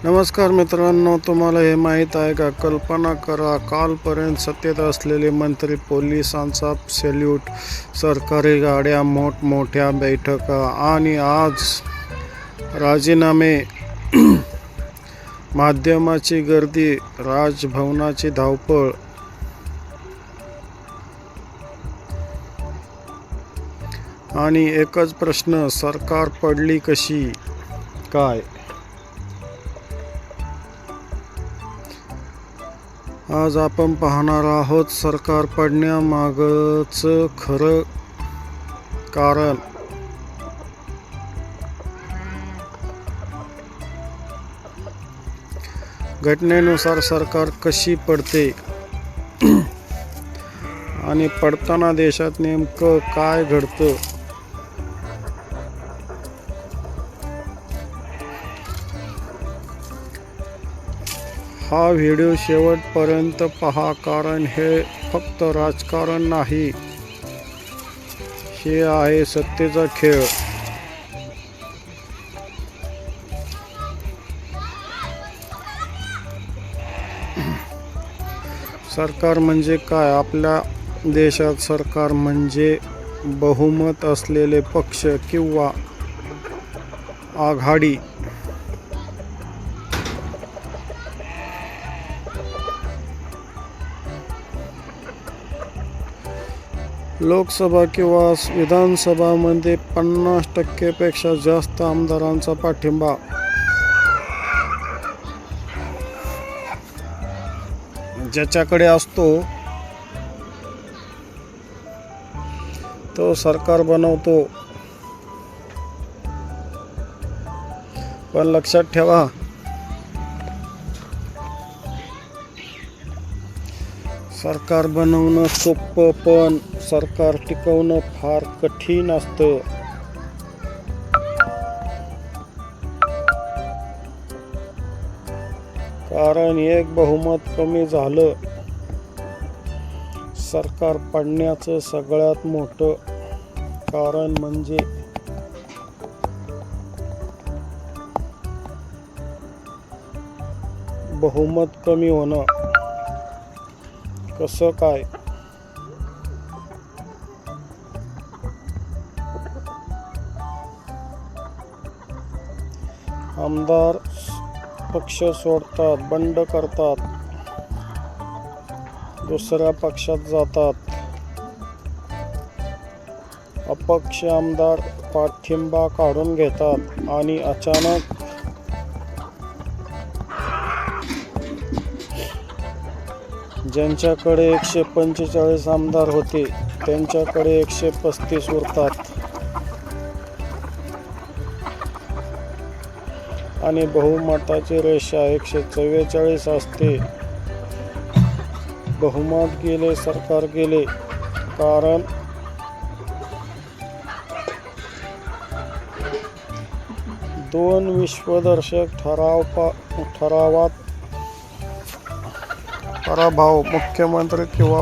नमस्कार मित्रांनो, तुम्हाला हे माहीत आहे का? कल्पना करा, कालपर्यंत सत्तेत असलेले मंत्री, पोलिसांचा सॅल्यूट, सरकारी गाड्या, मोठमोठ्या बैठका आणि आज राजीनामे, माध्यमाची गर्दी, राजभवनाची धावपळ आणि एकच प्रश्न, सरकार पडली कशी काय? आज आपण पाहणार आहोत सरकार पडण्यामागचं खरं कारण. घटनेनुसार सरकार कशी पडते आणि पडताना देशात नेमकं काय घडतं. हा व्हिडिओ शेवटपर्यंत पहा, कारण हे फक्त राजकारण नाही, हे आहे सत्तेचा खेळ. सरकार म्हणजे काय? आपल्या देशात सरकार म्हणजे बहुमत असलेले पक्ष किंवा आघाडी. लोकसभा किंवा विधानसभामध्ये 50% पेक्षा जास्त आमदारांचा पाठिंबा. ज्याच्याकडे असतो तो सरकार बनवतो. पण लक्षात ठेवा, सरकार बनवणं सोपं, पण सरकार टिकवणं फार कठीण असतं. कारण एक बहुमत कमी झालं, सरकार पडण्याचं सगळ्यात मोठं कारण म्हणजे बहुमत कमी होणं. कसं काय? आमदार पक्ष सोडतात, बंड करतात, दुसऱ्या पक्षात जातात. अपक्ष आमदार पाठिंबा काढून घेतात आणि अचानक ज्यांच्याकडे 145 आमदार होते त्यांच्याकडे 135 उरतात आणि बहुमताची रेषा 144 असते. बहुमत गेले, सरकार गेले. कारण दोन विश्वासदर्शक ठरावात पराभव. मुख्यमंत्री किंवा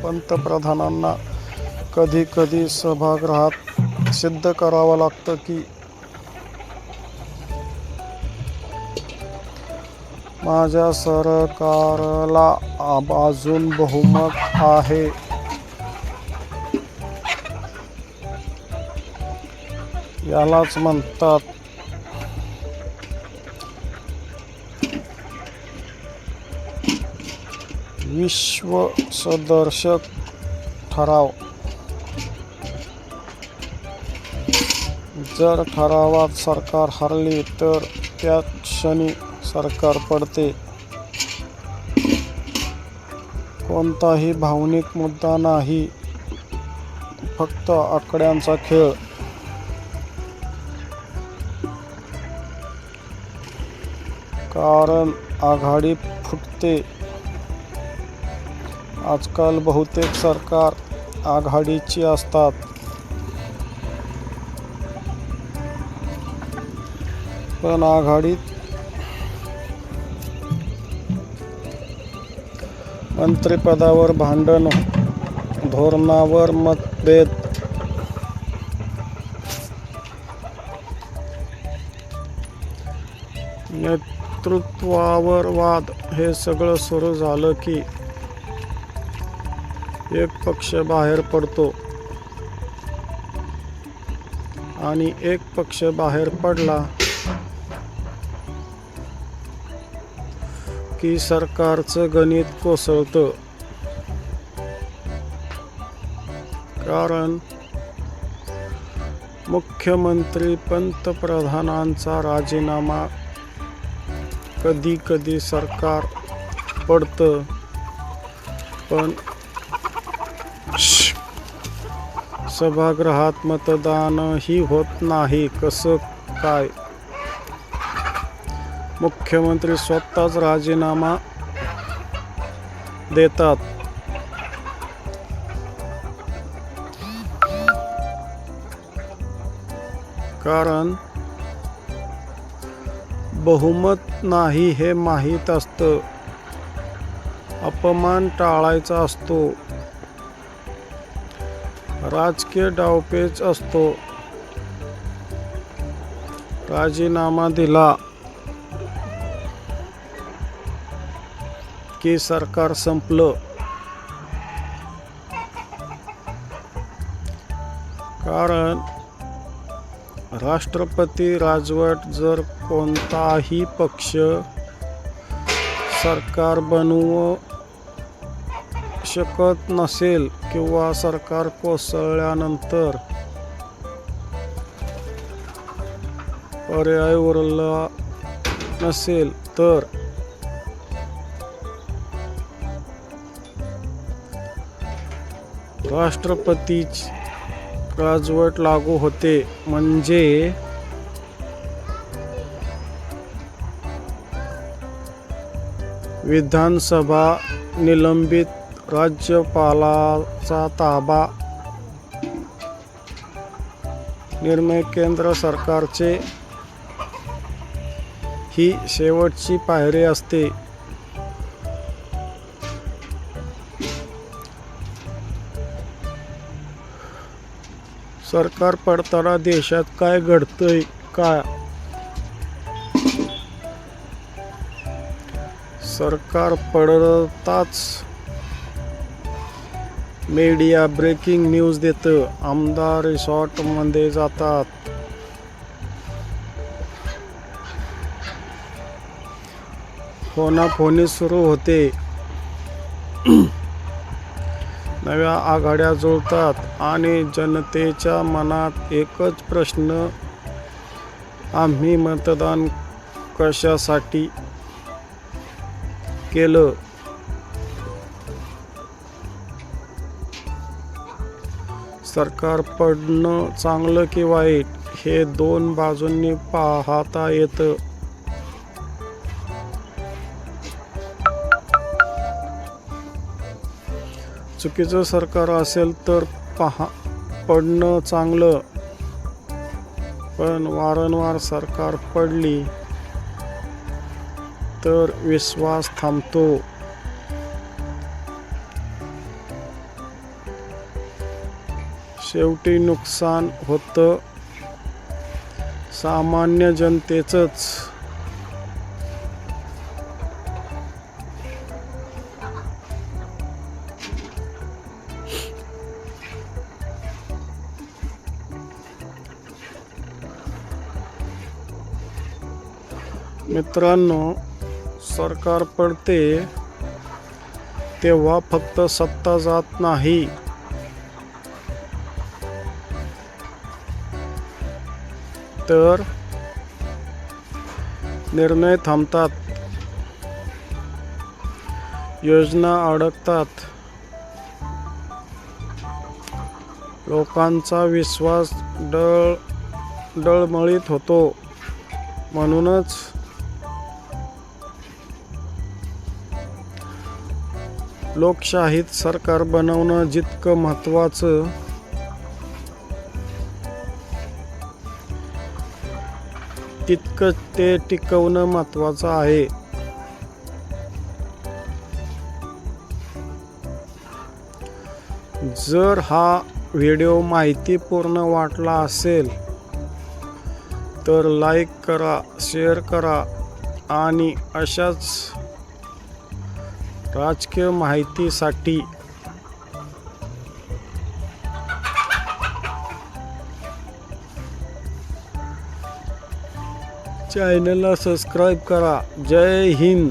पंतप्रधानांना कधी कधी सभागृहात सिद्ध करावं लागतं की माझ्या सरकारला अजून बहुमत आहे. यालाच म्हणतात विश्वासदर्शक ठराव. जर ठरावात सरकार हरली तर त्याच क्षणी सरकार पडते. कोणताही भावनिक मुद्दा नाही, फक्त आकड्यांचा खेळ. कारण आघाडी फुटते. आजकाल बहुतेक सरकार आघाडीची असतात. पण आघाडीत मंत्रिपदावर भांडण, धोरणावर मतभेद, नेतृत्वावर वाद हे सगळं सुरू झालं की एक पक्ष बाहेर पडतो आणि एक पक्ष बाहेर पडला की सरकारचं गणित कोसळतं. कारण मुख्यमंत्री पंतप्रधानांचा राजीनामा कधी कधी सरकार पडतं, पण सभागृहात मतदानही होत नाही. कसं काय? मुख्यमंत्री स्वतःच राजीनामा देतात. कारण बहुमत नाही हे माहीत असतं. अपमान टाळायचा असतो. राजकीय डावपेच असतो. राजीनामा दिला की सरकार संपलं. कारण राष्ट्रपती राजवट जर कोणताही पक्ष सरकार बनवू शकत नसेल किंवा सरकार कोसळल्यानंतर पर्याय उरला नसेल तर राष्ट्रपतीची राजवट लागू होते. म्हणजे विधानसभा निलंबित, राज्यपालाचा ताबा, निर्णय केंद्र सरकारचे ही शेवटची पायरी असते. सरकार पडताना देशात काय घडतंय का? सरकार पडताच मीडिया ब्रेकिंग न्यूज देतं. आमदार रिसॉर्टमध्ये जातात. फोनाफोनी सुरू होते. नव्या आघाड्या जुळतात आणि जनतेच्या मनात एकच प्रश्न, आम्ही मतदान कशासाठी केलं? सरकार पडणं चांगलं की वाईट हे दोन बाजूंनी पाहता येतं. चुकीचं सरकार असेल तर पडणं चांगलं, पण वारंवार सरकार पडली तर विश्वास थांबतो. शेवटी नुकसान होतं सामान्य जनतेचंच. मित्रांनो, सरकार पडते तेव्हा फक्त सत्ता जात नाही, तर निर्णय थांबतात, योजना अडकतात, लोकांचा विश्वास डळमळीत होतो. म्हणूनच लोकशाहीत सरकार बनवणं जितकं महत्त्वाचं तितकं ते टिकवणं महत्त्वाचं आहे. जर हा व्हिडिओ माहितीपूर्ण वाटला असेल तर लाईक करा, शेअर करा आणि अशाच राजकीय माहितीसाठी चॅनलला सबस्क्राईब करा. जय हिंद.